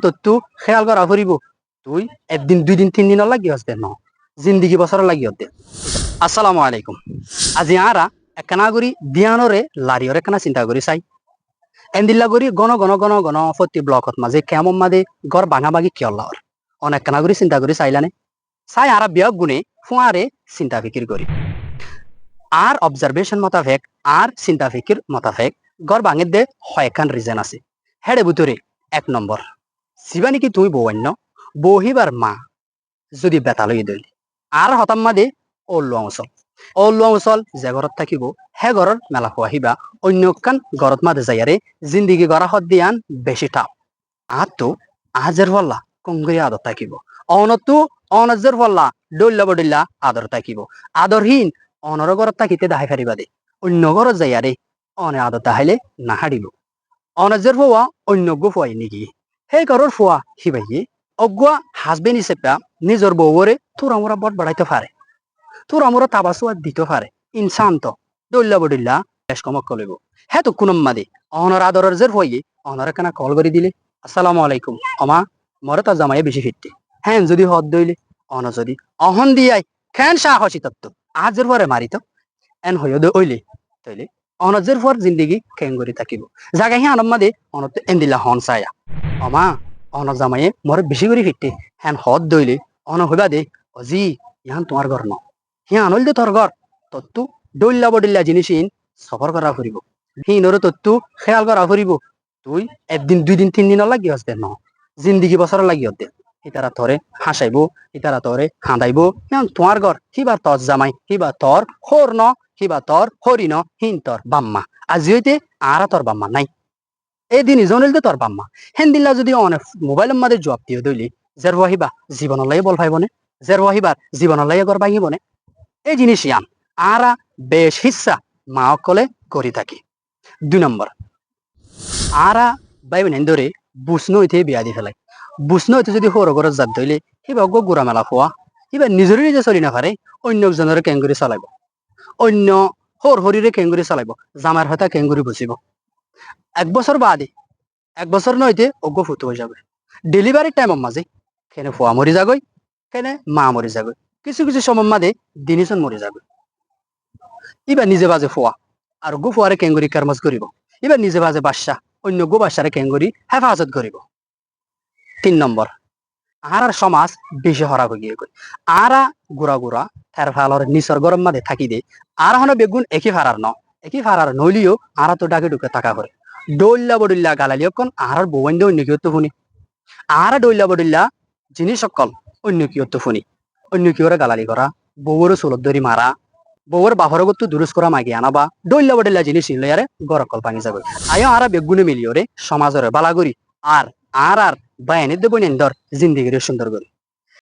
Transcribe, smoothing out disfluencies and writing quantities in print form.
তো তু খেয়াল করা ফুরিব তুই একদিন 2 দিন 3 দিন লাগি আসতে ন জিন্দিগি বছর লাগি হতে। আসসালামু আলাইকুম। আজি আরা একখানা করি দিয়ানরে লারিয়র একখানা চিন্তা করি চাই এন্দিল্লা করি গণ গণ গণ গণ প্রতি ব্লকত মাঝে কেমন মাঝে গড় ভাঙা ভাঙি কিয়ল্লার অনেক কানা করি চিন্তা করি চাইলানে চাই আরা বিয়ক গুণে ফুয়ারে চিন্তা ফিকির করি আর অবজারভেশন মোতাবেক আর চিন্তা ফিকির মোতাবেক গড় ভাঙের দে হয়খান রিজন আছে হেডে ভিতরে 1 নম্বর সিবা নাকি তুই বৌন্য বহিবার মা যদি বেতা লই দইল আর হতাম মাদে অল্লু অঞ্চল যে ঘরত থাকিব হে ঘরের মেলা খুয়াহিবা অন্য কান ঘরত মাদে যাইয়ারে জিন্দিগি গড়া হদ দিয়ান বেশি টাপ আর তো আজের ফল্লা কংগরি আদর থাকিব অনতো অনজের ফল্লা ডল্লা বডল্লা আদর থাকিব আদরহীন অনর ঘরত থাকিতে দাহাই ফারিবা দে অন্য ঘরত যাইয়ারে অনে আদর তাহাইলে না হারিব অনজের ফুয়া অন্য গো ফুয়াই নেকি সেই ঘরের ফুয়া হিবাইয়ে অগুয়া হাজবেন্ড হিসেবে নিজের বউরে তোর আমরা বট বাড়াইতে পারে তোর আমরা তাবাসুয়া দিতে পারে ইনসান তো দল্লা বডিল্লা বেশ কমক কলিব হ্যাঁ তো কুনম মাদে অনর আদরের জের হইয়ে অনর কেনা কল করে দিলে আসসালামু আলাইকুম অমা মরে তার জামাইয়ে বেশি ফিরতে হ্যাঁ যদি হদ দইলে অন যদি অহন দিয়াই খেন সাহসী তত্ত্ব আজের পরে মারিত এন হইয় দে ওইলে তইলে অনজের পর জিন্দিগি কেঙ্গরি থাকিব জাগা হি আনম মাদে অনত এন্দিলা হন সায়া অমা অন জামাইয়ে মরে বেশি করে ফিরতে হ্যান হদ দইলে অন হইবা দে অজি ইহান তোমার ঘর ন হিয়া আনল দে তোর ঘর তত্তু ডল্লা বডিল্লা জিনিস সফর করা ফুরিব হিনরে তত্তু খেয়াল করা ফুরিব তুই একদিন 2 দিন 3 দিন লাগি আসতে ন জিন্দিগি বছর লাগি হতে ইতারা তরে হাসাইব ইতারা তরে হাঁদাইব তোমার ঘর হিবা তোর জামাই হিবা তোর হর ন হিবা তোর হরি ন হিন তোর বাম্মা আজি হইতে আরা তোর বাম্মা নাই এদিন ইজনিল দে তোর বাম্মা হেন দিল্লা যদি অনেক মোবাইলের মাঝে জবাব দিয়ে দইলি জের ওয়াহিবা জীবন লাই বল ভাইবনে জের ওয়াহিবার জীবন লাই ঘর ভাঙিবনে এই জিনিস ইয়ান আরা বেশ হিস্সা মা অকলে করি থাকি 2 নম্বর আরা বাইবেন ধরে বুসনো হইতে বিয়া দি ফেলাই বুসনো হইতে যদি হর ঘরের জাত ধইলে হিবা গো গুড়া মেলা খোয়া হিবা নিজেরই নিজে চলি না পারে অন্য জনের কেঙ্গুরি চালাইব অন্য হর হরিরে কেঙ্গুরি চালাইব জামার হতা কেঙ্গুরি বুঝিব 1 বছর বাদে 1 বছর নইতে অজ্ঞ ফুটো হয়ে যাবে ডেলিভারির টাইমের মাঝে কেনে ফুয়া মরি যাগই কেনে মা মরি যাগই কিছু কিছু সময় মাঝে দিনিসন মরি যাবে এবার নিজে বাজে ফুয়া আর গো ফুয়ারে কেঙ্গুরি কারমাজ করিব এবার নিজে বাজে বাদশা অন্য গো বাদশারে কেঙ্গুরি হেফাজত করিব 3 নম্বর আর সমাজ বেশি হরাব গিয়ে কই আরা গুড়া গুড়া তার ফালর নিসর গরম মাঝে থাকি দে আর হন বেগুন একই ফারার ন একই ফারার নইলিও আরা তো ডাকে ঢুকে টাকা করে ডল্লা বডল্লা গালালিও কোন আর বৌবান্ধে অন্য কি হতো শুনি আর ডল্লা বডল্লা জিনিস সকল অন্য কি হতো শুনি অন্য কি ওরা গালালি করা বউর চুলত ধরি মারা বউর বাপর গত দুরুস করা মাগি আনাবা ডল্লা বডল্লা জিনিস নিলে আরে গরকল ভাঙি যাবে আয়ো আরা বেগুনে মিলিয়রে সমাজরে বালা করি আর আর আর বাইনের দেবই নেন্দর জিন্দিগির সুন্দর করি।